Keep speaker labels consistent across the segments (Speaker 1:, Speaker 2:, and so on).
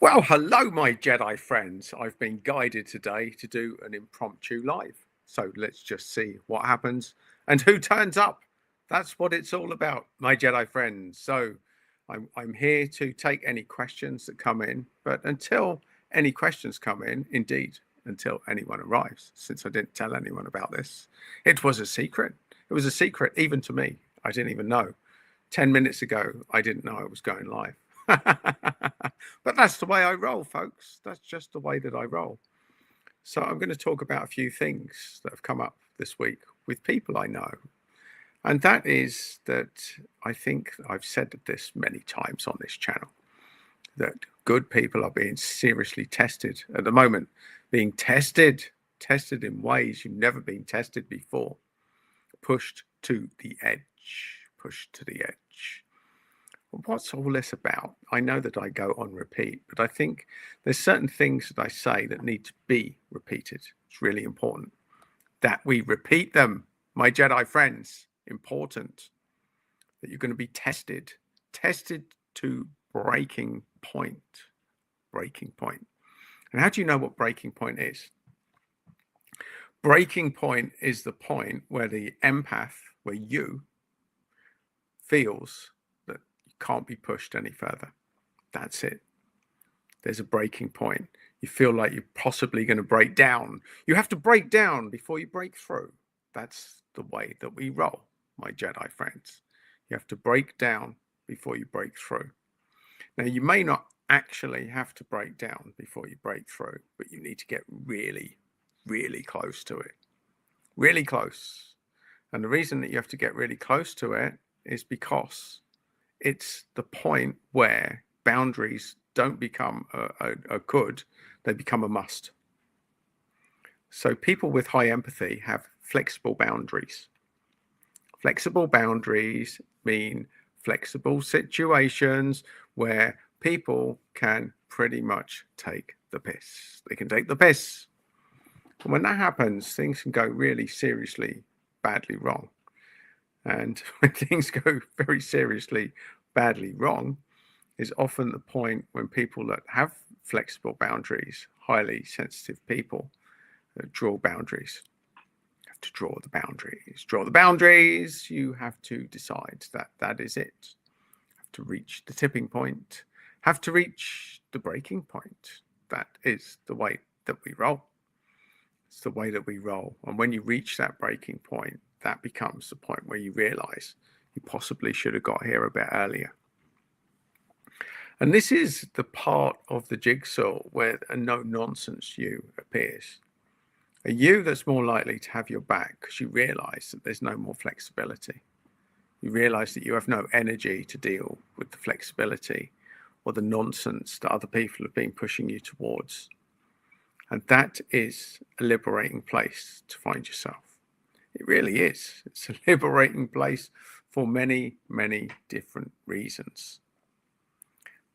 Speaker 1: Well, hello, my Jedi friends. I've been guided today to do an impromptu live. So let's just see what happens and who turns up. That's what it's all about, my Jedi friends. So I'm here to take any questions that come in. But until any questions come in, indeed, until anyone arrives, since I didn't tell anyone about this, it was a secret. It was a secret, even to me. I didn't even know. 10 minutes ago, I didn't know I was going live. But that's the way I roll, folks. That's just the way that I roll. So I'm going to talk about a few things that have come up this week with people I know. And that is that I think I've said this many times on this channel, that good people are being seriously tested at the moment, being tested in ways you've never been tested before, pushed to the edge, pushed to the edge. What's all this about? I know that I go on repeat, but I think there's certain things that I say that need to be repeated. It's really important that we repeat them, my Jedi friends. Important that you're going to be tested to breaking point. Breaking point. And how do you know what breaking point is? Breaking point is the point where the empath, where you feels can't be pushed any further. That's it. There's a breaking point. You feel like you're possibly going to break down. You have to break down before you break through. That's the way that we roll, my Jedi friends. You have to break down before you break through. Now, you may not actually have to break down before you break through, but you need to get really, really close to it. Really close. And the reason that you have to get really close to it is because it's the point where boundaries don't become a good, they become a must. So people with high empathy have flexible boundaries. Flexible boundaries mean flexible situations where people can pretty much take the piss. They can take the piss. And when that happens, things can go really seriously badly wrong. And when things go very seriously badly wrong is often the point when people that have flexible boundaries, highly sensitive people, draw boundaries. You have to draw the boundaries. Draw the boundaries. You have to decide that that is it. You have to reach the tipping point. Have to reach the breaking point. That is the way that we roll. It's the way that we roll. And when you reach that breaking point, that becomes the point where you realize you possibly should have got here a bit earlier. And this is the part of the jigsaw where a no-nonsense you appears. A you that's more likely to have your back because you realize that there's no more flexibility. You realize that you have no energy to deal with the flexibility or the nonsense that other people have been pushing you towards. And that is a liberating place to find yourself. It really is. It's a liberating place for many, many different reasons.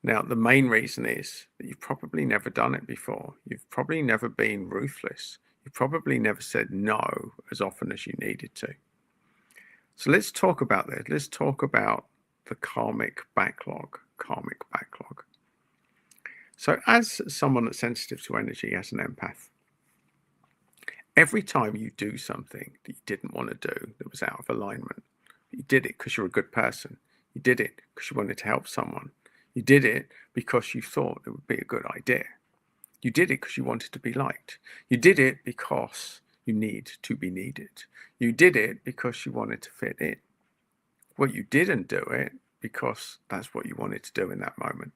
Speaker 1: Now, the main reason is that you've probably never done it before. You've probably never been ruthless. You've probably never said no as often as you needed to. So let's talk about this. Let's talk about the karmic backlog. Karmic backlog. So as someone that's sensitive to energy, as an empath, every time you do something that you didn't want to do, that was out of alignment, you did it because you're a good person. You did it because you wanted to help someone. You did it because you thought it would be a good idea. You did it because you wanted to be liked. You did it because you need to be needed. You did it because you wanted to fit in. Well, you didn't do it because that's what you wanted to do in that moment.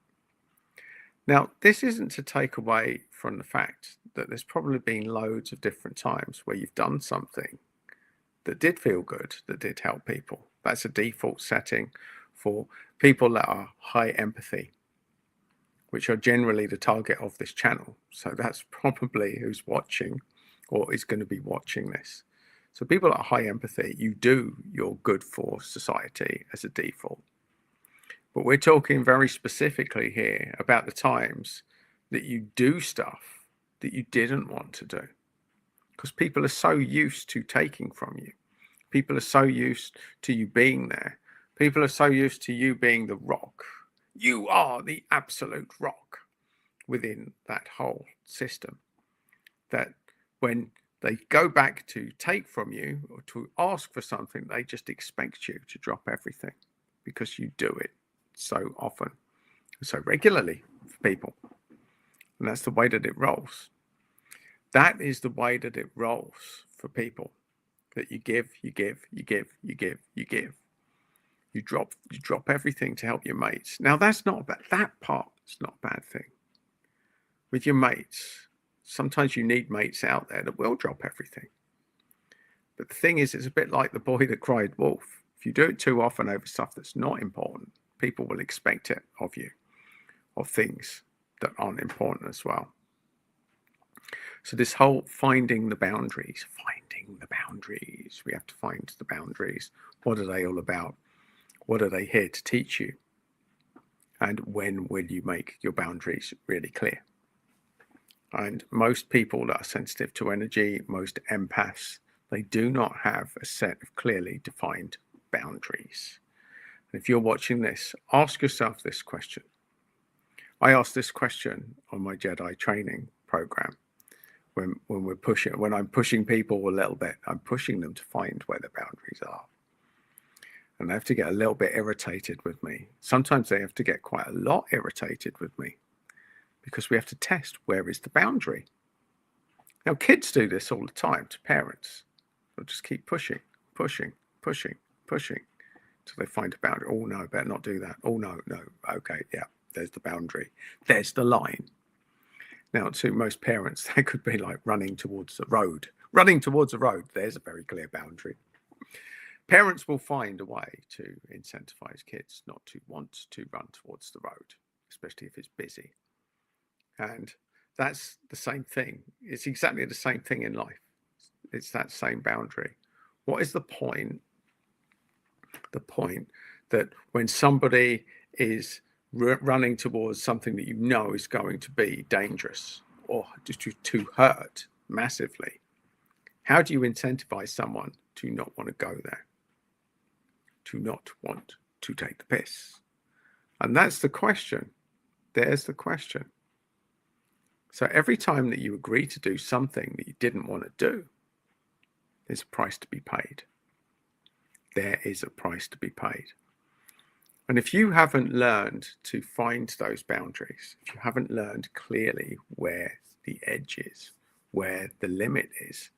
Speaker 1: Now, this isn't to take away from the fact that there's probably been loads of different times where you've done something that did feel good, that did help people. That's a default setting for people that are high empathy, which are generally the target of this channel. So that's probably who's watching or is going to be watching this. So people that are high empathy, you do your good for society as a default. But we're talking very specifically here about the times that you do stuff that you didn't want to do. Because people are so used to taking from you. People are so used to you being there. People are so used to you being the rock. You are the absolute rock. within that whole system, that when they go back to take from you or to ask for something, they just expect you to drop everything because you do it so often, so regularly for people. And that's the way that it rolls. That is the way that it rolls for people, that you give, you give, you give, you give, you give. You drop everything to help your mates. Now that's not bad. That part is not a bad thing. With your mates, sometimes you need mates out there that will drop everything. But the thing is, it's a bit like the boy that cried wolf. If you do it too often over stuff that's not important, people will expect it of you, of things that aren't important as well. So this whole finding the boundaries, we have to find the boundaries. What are they all about? What are they here to teach you? And when will you make your boundaries really clear? And most people that are sensitive to energy, most empaths, they do not have a set of clearly defined boundaries. And if you're watching this, ask yourself this question. I asked this question on my Jedi training program. When I'm pushing people a little bit, I'm pushing them to find where the boundaries are. And they have to get a little bit irritated with me. Sometimes they have to get quite a lot irritated with me because we have to test where is the boundary. Now, kids do this all the time to parents. They'll just keep pushing until they find a boundary. Oh, no, better not do that. Oh, no. Okay, yeah, there's the boundary. There's the line. Now, to most parents, that could be like running towards a road. There's a very clear boundary. Parents will find a way to incentivize kids not to want to run towards the road, especially if it's busy. And that's the same thing. It's exactly the same thing in life. It's that same boundary. What is the point? The point that when somebody is running towards something that you know is going to be dangerous or just to hurt massively, how do you incentivize someone to not want to go there? To not want to take the piss? And that's the question. There's the question. So every time that you agree to do something that you didn't want to do, there's a price to be paid. There is a price to be paid. And if you haven't learned to find those boundaries, if you haven't learned clearly where the edge is, where the limit is,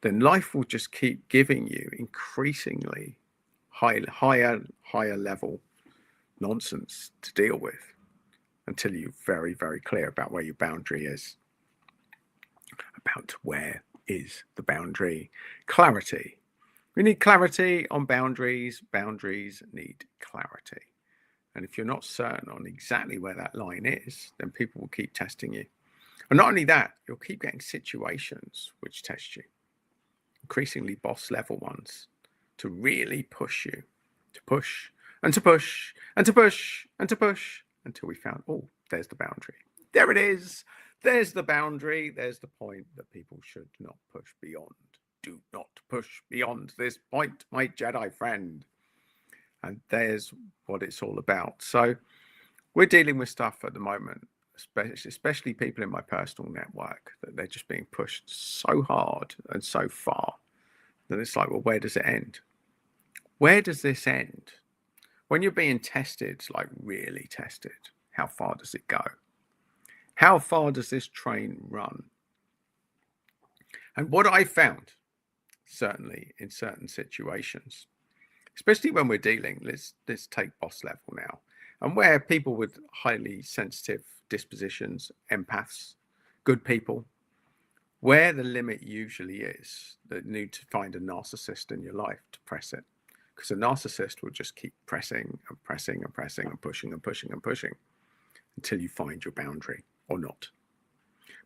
Speaker 1: then life will just keep giving you increasingly higher level nonsense to deal with until you're very, very clear about where your boundary is. About where is the boundary? Clarity. We need clarity on boundaries. Boundaries need clarity. And if you're not certain on exactly where that line is, then people will keep testing you. And not only that, you'll keep getting situations which test you. Increasingly boss level ones to really push you, to push and to push and to push and to push until we found, oh, there's the boundary. There it is. There's the boundary. There's the point that people should not push beyond. Do not push beyond this point, my Jedi friend. And there's what it's all about. So we're dealing with stuff at the moment, especially people in my personal network, that they're just being pushed so hard and so far that it's like, well, where does it end? Where does this end? When you're being tested, like really tested, how far does it go? How far does this train run? And what I found, certainly in certain situations, especially when we're dealing, let's take boss level now, and where people with highly sensitive dispositions, empaths, good people, where the limit usually is, that you need to find a narcissist in your life to press it. Because a narcissist will just keep pressing and pushing until you find your boundary or not.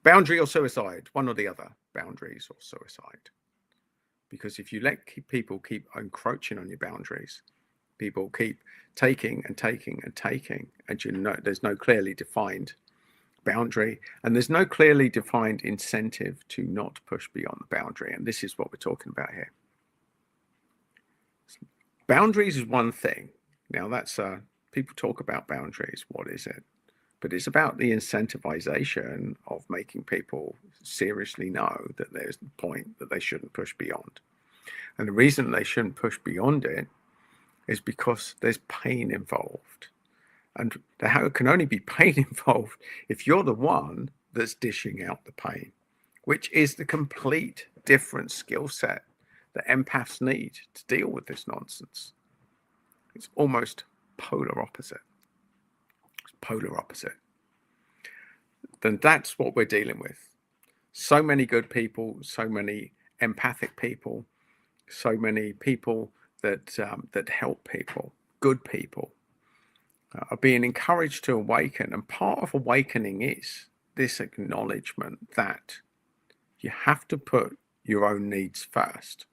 Speaker 1: Boundary or suicide, one or the other, boundaries or suicide. Because if you let people keep encroaching on your boundaries, people keep taking, and you know there's no clearly defined boundary, and there's no clearly defined incentive to not push beyond the boundary. And this is what we're talking about here. Boundaries is one thing. Now that's people talk about boundaries. What is it? but it's about the incentivization of making people seriously know that there's a point that they shouldn't push beyond. And the reason they shouldn't push beyond it is because there's pain involved. And there can only be pain involved if you're the one that's dishing out the pain, which is the complete different skill set that empaths need to deal with this nonsense. It's almost polar opposite. It's polar opposite. Then that's what we're dealing with. So many good people, so many empathic people, so many people that help people, good people, are being encouraged to awaken. And part of awakening is this acknowledgement that you have to put your own needs first.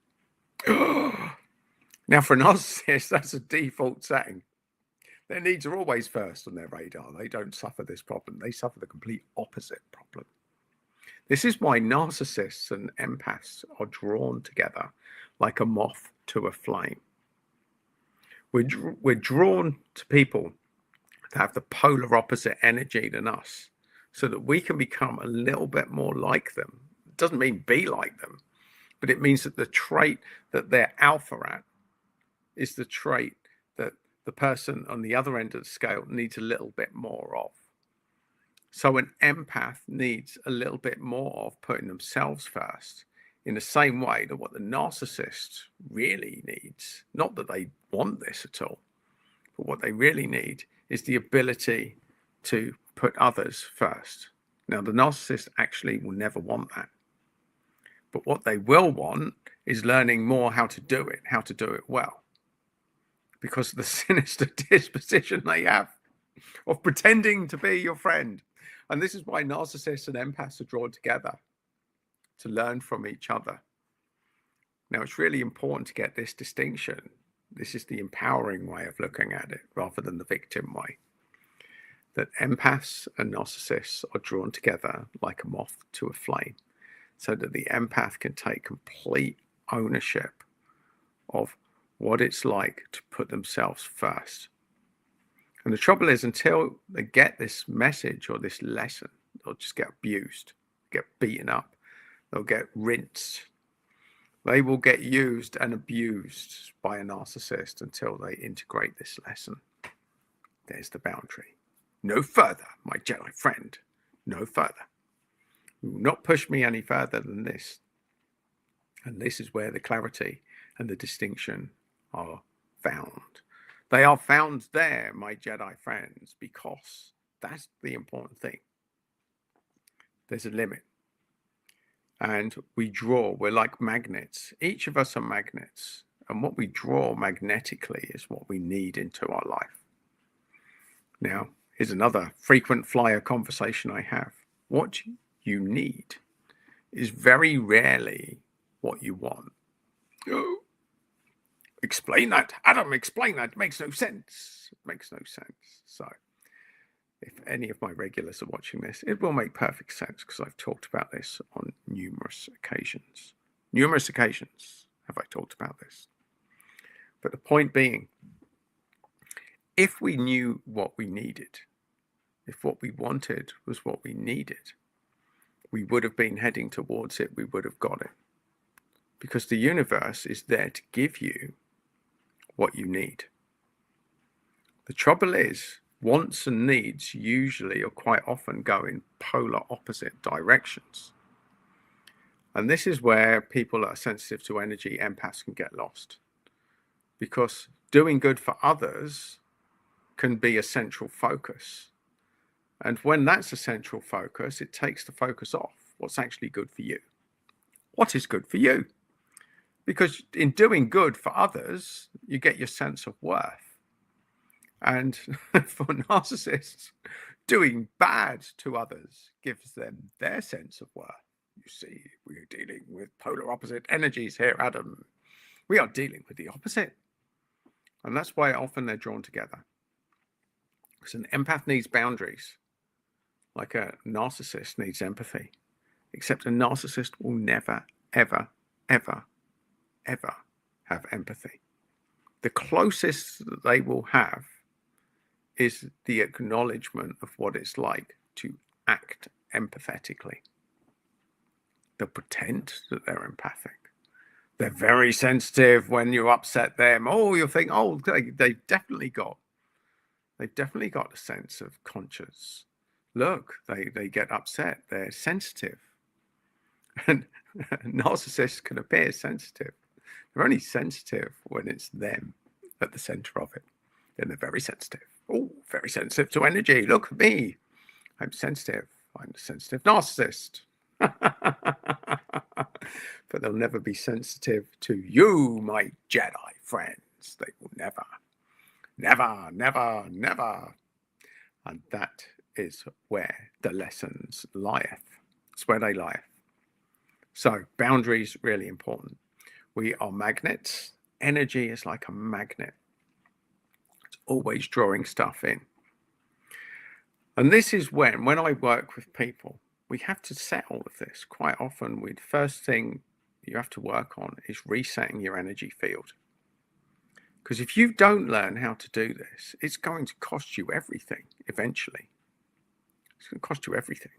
Speaker 1: Now, for a narcissist, that's a default setting. Their needs are always first on their radar. They don't suffer this problem. They suffer the complete opposite problem. This is why narcissists and empaths are drawn together like a moth to a flame. We're drawn to people that have the polar opposite energy than us so that we can become a little bit more like them. It doesn't mean be like them, but it means that the trait that they're alpha at is the trait that the person on the other end of the scale needs a little bit more of. So an empath needs a little bit more of putting themselves first, in the same way that what the narcissist really needs, not that they want this at all, but what they really need is the ability to put others first. Now, the narcissist actually will never want that. But what they will want is learning more how to do it well. Because of the sinister disposition they have of pretending to be your friend. And this is why narcissists and empaths are drawn together, to learn from each other. Now, it's really important to get this distinction. This is the empowering way of looking at it rather than the victim way. That empaths and narcissists are drawn together like a moth to a flame, so that the empath can take complete ownership of what it's like to put themselves first. And the trouble is, until they get this message or this lesson, they'll just get abused, get beaten up, they'll get rinsed. They will get used and abused by a narcissist until they integrate this lesson. There's the boundary. No further, my Jedi friend, no further. You will not push me any further than this. And this is where the clarity and the distinction are found. They are found there, my Jedi friends, because that's the important thing. There's a limit. And we're like magnets. Each of us are magnets. And what we draw magnetically is what we need into our life. Now, here's another frequent flyer conversation I have. What you need is very rarely what you want. Oh, explain that, Adam, explain that. It makes no sense. It makes no sense. So if any of my regulars are watching this, it will make perfect sense because I've talked about this on numerous occasions. Numerous occasions have I talked about this. But the point being, if we knew what we needed, if what we wanted was what we needed, we would have been heading towards it, we would have got it. Because the universe is there to give you what you need. The trouble is, wants and needs usually or quite often go in polar opposite directions. And this is where people that are sensitive to energy, empaths, can get lost. Because doing good for others can be a central focus. And when that's a central focus, it takes the focus off what's actually good for you. What is good for you? Because in doing good for others, you get your sense of worth. And for narcissists, doing bad to others gives them their sense of worth. You see, we're dealing with polar opposite energies here, Adam. We are dealing with the opposite. And that's why often they're drawn together. Because an empath needs boundaries, like a narcissist needs empathy. Except a narcissist will never, ever, ever, ever have empathy. The closest that they will have is the acknowledgement of what it's like to act empathetically. They'll pretend that they're empathic. They're very sensitive when you upset them. Oh, you'll think, oh, they've definitely got a sense of conscience. Look, they get upset. They're sensitive. And narcissists can appear sensitive. They're only sensitive when it's them at the center of it. And they're very sensitive. Oh, very sensitive to energy. Look at me. I'm sensitive. I'm a sensitive narcissist. But they'll never be sensitive to you, my Jedi friends. They will never, never, never, never. And that is where the lessons lieth. It's where they lieth. So boundaries, really important. We are magnets. Energy is like a magnet. It's always drawing stuff in. And this is when I work with people, we have to set all of this. Quite often, the first thing you have to work on is resetting your energy field. Because if you don't learn how to do this, it's going to cost you everything eventually. It's going to cost you everything.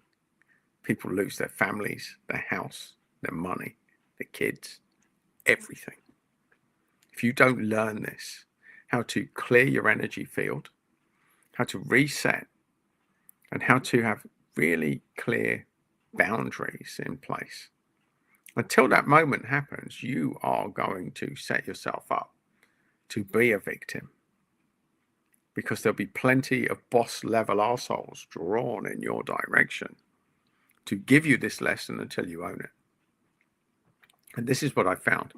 Speaker 1: People lose their families, their house, their money, their kids, everything. If you don't learn this, how to clear your energy field, how to reset, and how to have really clear boundaries in place. Until that moment happens, you are going to set yourself up to be a victim, because there'll be plenty of boss level arseholes drawn in your direction to give you this lesson until you own it. And this is what I found.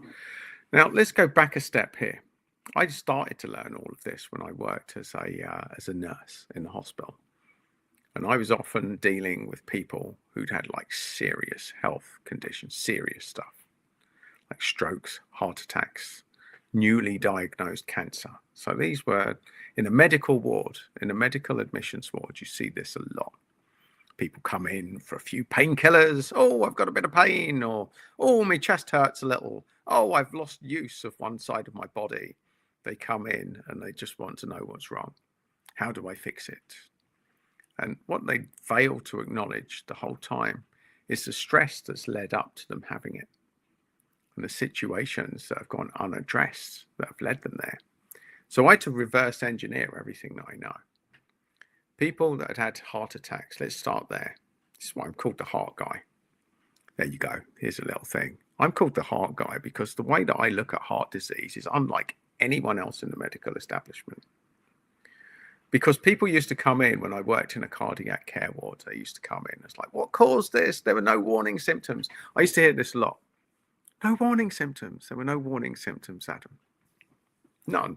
Speaker 1: Now, let's go back a step here. I started to learn all of this when I worked as a nurse in the hospital. And I was often dealing with people who'd had like serious health conditions, serious stuff, like strokes, heart attacks, newly diagnosed cancer. So these were in a medical ward, in a medical admissions ward. You see this a lot. People come in for a few painkillers. Oh, I've got a bit of pain. Or, oh, my chest hurts a little. Oh, I've lost use of one side of my body. They come in and they just want to know what's wrong. How do I fix it? And what they fail to acknowledge the whole time is the stress that's led up to them having it, and the situations that have gone unaddressed that have led them there. So I had to reverse engineer everything that I know. People that had heart attacks, let's start there. This is why I'm called the heart guy. There you go. Here's a little thing. I'm called the heart guy because the way that I look at heart disease is unlike anyone else in the medical establishment. Because people used to come in when I worked in a cardiac care ward, they used to come in. It's like, what caused this? There were no warning symptoms. I used to hear this a lot. No warning symptoms. There were no warning symptoms, Adam. None.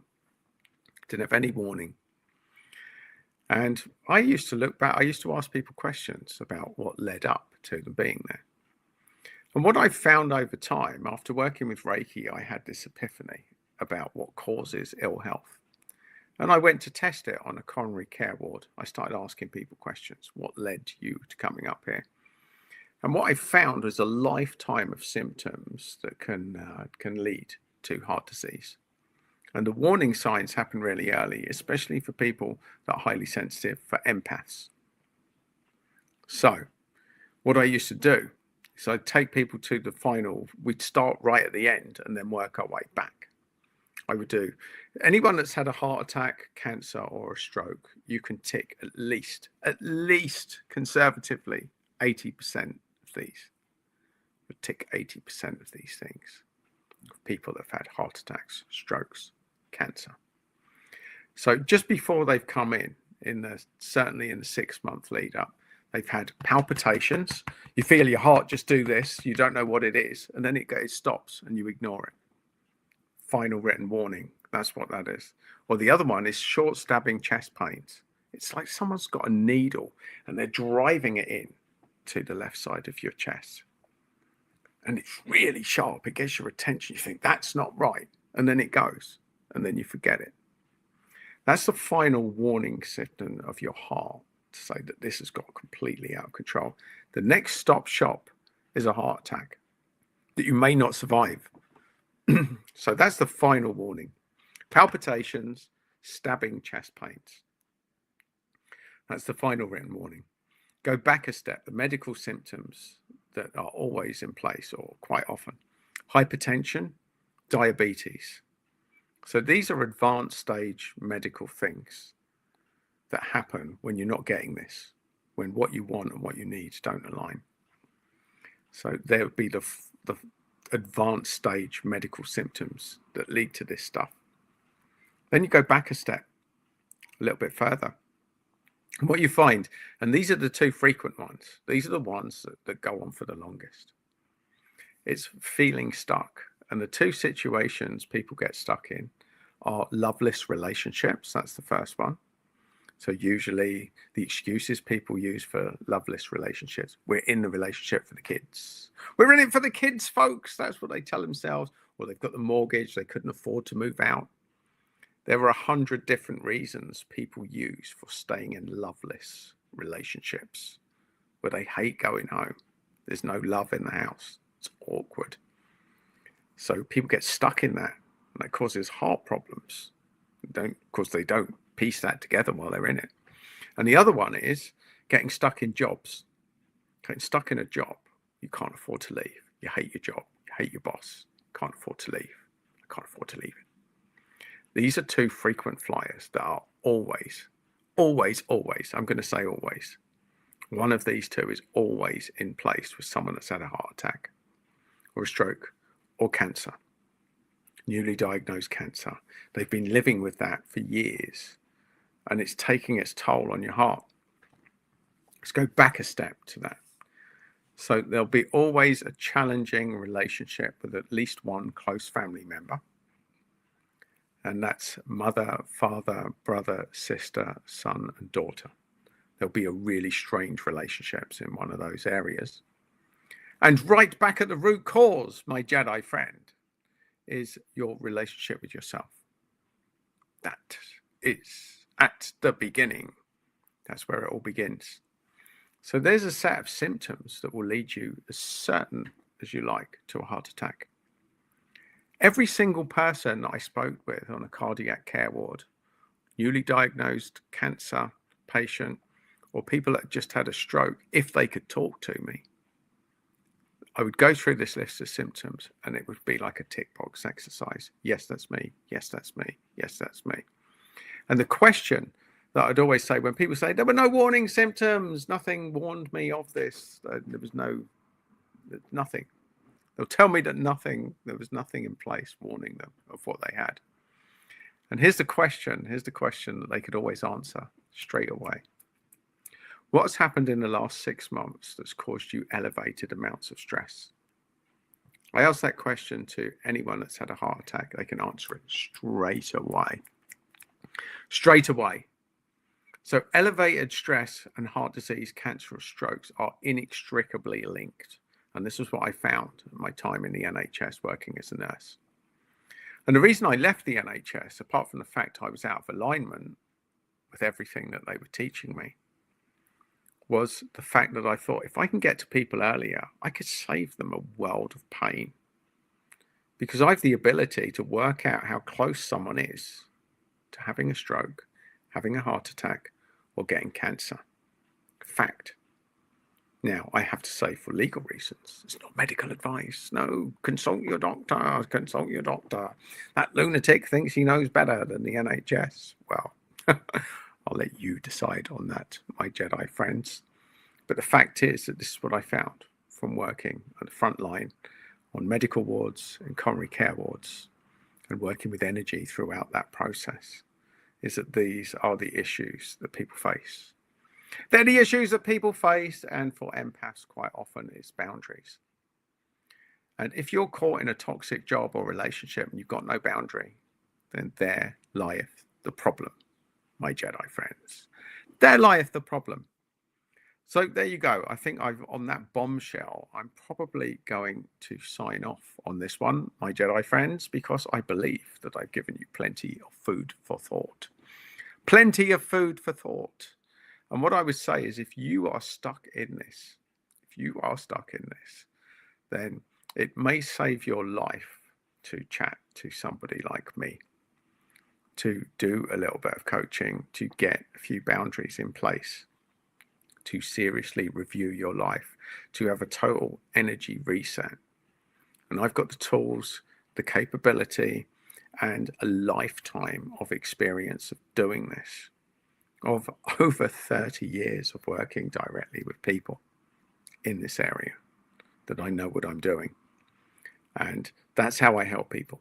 Speaker 1: Didn't have any warning. And I used to look back, I used to ask people questions about what led up to them being there. And what I found over time, after working with Reiki, I had this epiphany about what causes ill health. And I went to test it on a coronary care ward. I started asking people questions. What led you to coming up here? And what I found was a lifetime of symptoms that can lead to heart disease. And the warning signs happen really early, especially for people that are highly sensitive, for empaths. So what I used to do is I'd take people to the final. We'd start right at the end and then work our way back. I would do anyone that's had a heart attack, cancer, or a stroke, you can tick at least conservatively 80% of these. Would tick 80% of these things. People that have had heart attacks, strokes, cancer. So just before they've come in certainly in the 6-month lead up, they've had palpitations. You feel your heart just do this. You don't know what it is, and then it stops and you ignore it. Final written warning. That's what that is. Or the other one is short stabbing chest pains. It's like someone's got a needle and they're driving it in to the left side of your chest. And it's really sharp. It gets your attention. You think that's not right. And then it goes. And then you forget it. That's the final warning system of your heart to say that this has got completely out of control. The next stop shop is a heart attack that you may not survive. So that's the final warning. Palpitations, stabbing chest pains. That's the final written warning. Go back a step. The medical symptoms that are always in place, or quite often: hypertension, diabetes. So these are advanced stage medical things that happen when you're not getting this, when what you want and what you need don't align. So there would be the advanced stage medical symptoms that lead to this stuff. Then you go back a step, a little bit further. And what you find, and these are the two frequent ones, these are the ones that go on for the longest. It's feeling stuck. And the two situations people get stuck in are loveless relationships. That's the first one. So usually the excuses people use for loveless relationships: we're in the relationship for the kids. We're in it for the kids, folks. That's what they tell themselves. Or they've got the mortgage, they couldn't afford to move out. There are 100 different reasons people use for staying in loveless relationships, where they hate going home. There's no love in the house. It's awkward. So people get stuck in that, and that causes heart problems. Because they don't piece that together while they're in it. And the other one is getting stuck in jobs. Getting stuck in a job, you can't afford to leave. You hate your job. You hate your boss. Can't afford to leave. I can't afford to leave it. These are two frequent flyers that are always, I'm going to say always. One of these two is always in place with someone that's had a heart attack or a stroke or cancer, newly diagnosed cancer. They've been living with that for years, and it's taking its toll on your heart. Let's go back a step to that. So there'll be always a challenging relationship with at least one close family member. And that's mother, father, brother, sister, son, and daughter. There'll be a really strange relationships in one of those areas. And right back at the root cause, my Jedi friend, is your relationship with yourself. That is at the beginning. That's where it all begins. So there's a set of symptoms that will lead you as certain as you like to a heart attack. Every single person that I spoke with on a cardiac care ward, newly diagnosed cancer patient, or people that just had a stroke, if they could talk to me, I would go through this list of symptoms, and it would be like a tick box exercise. Yes, that's me. Yes, that's me. Yes, that's me. And the question that I'd always say when people say, there were no warning symptoms, nothing warned me of this, there was nothing. They'll tell me that there was nothing in place warning them of what they had. And here's the question that they could always answer straight away. What's happened in the last 6 months that's caused you elevated amounts of stress? I ask that question to anyone that's had a heart attack. They can answer it straight away. Straight away. So elevated stress and heart disease, cancer, or strokes are inextricably linked. And this is what I found in my time in the NHS working as a nurse. And the reason I left the NHS, apart from the fact I was out of alignment with everything that they were teaching me, was the fact that I thought, if I can get to people earlier, I could save them a world of pain. Because I have the ability to work out how close someone is to having a stroke, having a heart attack, or getting cancer. Fact. Now, I have to say, for legal reasons, it's not medical advice. No, consult your doctor, consult your doctor. That lunatic thinks he knows better than the NHS. Well, I'll let you decide on that, my Jedi friends. But the fact is that this is what I found from working at the front line on medical wards and coronary care wards and working with energy throughout that process, is that these are the issues that people face. They're the issues that people face, and for empaths, quite often, it's boundaries. And if you're caught in a toxic job or relationship and you've got no boundary, then there lieth the problem, my Jedi friends. There lieth the problem. So there you go. I think on that bombshell, I'm probably going to sign off on this one, my Jedi friends, because I believe that I've given you plenty of food for thought. Plenty of food for thought. And what I would say is, if you are stuck in this, then it may save your life to chat to somebody like me. to do a little bit of coaching, to get a few boundaries in place, to seriously review your life, to have a total energy reset. And I've got the tools, the capability, and a lifetime of experience of doing this, of over 30 years of working directly with people in this area, that I know what I'm doing. And that's how I help people.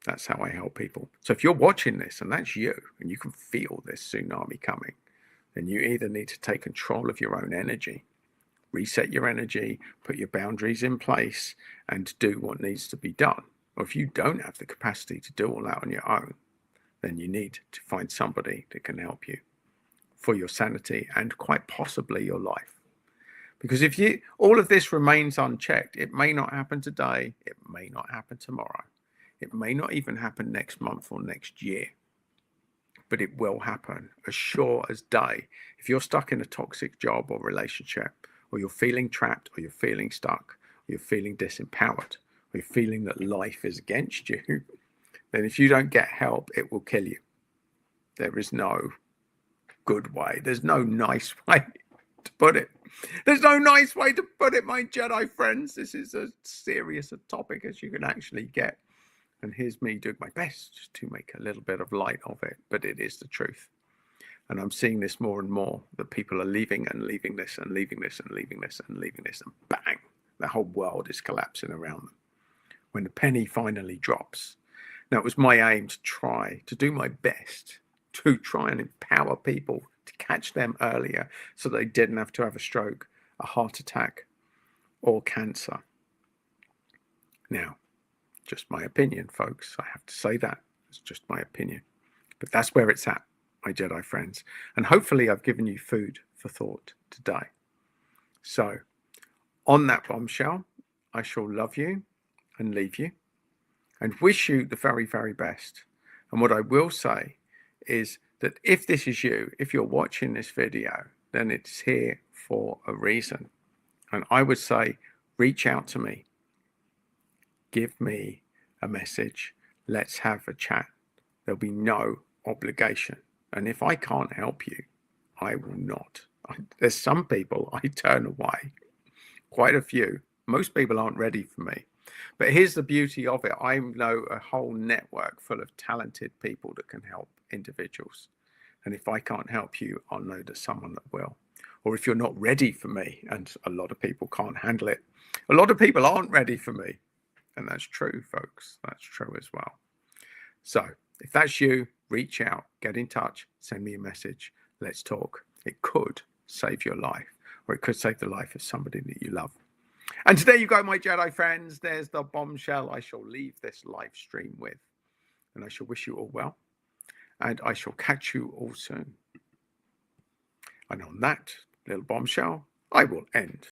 Speaker 1: That's how I help people. So if you're watching this and that's you, and you can feel this tsunami coming, then you either need to take control of your own energy, reset your energy, put your boundaries in place, and do what needs to be done. Or if you don't have the capacity to do all that on your own, then you need to find somebody that can help you for your sanity and quite possibly your life. Because if all of this remains unchecked, it may not happen today, it may not happen tomorrow, it may not even happen next month or next year, but it will happen as sure as day. If you're stuck in a toxic job or relationship, or you're feeling trapped, or you're feeling stuck, or you're feeling disempowered, or you're feeling that life is against you, then if you don't get help, it will kill you. There is no good way. There's no nice way to put it. There's no nice way to put it, my Jedi friends. This is as serious a topic as you can actually get. And here's me doing my best to make a little bit of light of it, but it is the truth. And I'm seeing this more and more, that people are leaving and leaving this and leaving this and leaving this and leaving this, and bang, the whole world is collapsing around them when the penny finally drops. Now, it was my aim to try to do my best to try and empower people, to catch them earlier so they didn't have to have a stroke, a heart attack, or cancer. Now, just my opinion, folks. I have to say that. It's just my opinion. But that's where it's at, my Jedi friends. And hopefully I've given you food for thought today. So, on that bombshell, I shall love you and leave you and wish you the very, very best. And what I will say is that if this is you, if you're watching this video, then it's here for a reason. And I would say, reach out to me. Give me a message. Let's have a chat. There'll be no obligation. And if I can't help you, I will not. There's some people I turn away. Quite a few. Most people aren't ready for me. But here's the beauty of it. I know a whole network full of talented people that can help individuals. And if I can't help you, I'll know there's someone that will. Or if you're not ready for me, and a lot of people can't handle it, a lot of people aren't ready for me. And that's true, folks. That's true as well. So if that's you, reach out, get in touch, send me a message. Let's talk. It could save your life, or it could save the life of somebody that you love. And today you go, my Jedi friends. There's the bombshell I shall leave this live stream with. And I shall wish you all well. And I shall catch you all soon. And on that little bombshell, I will end.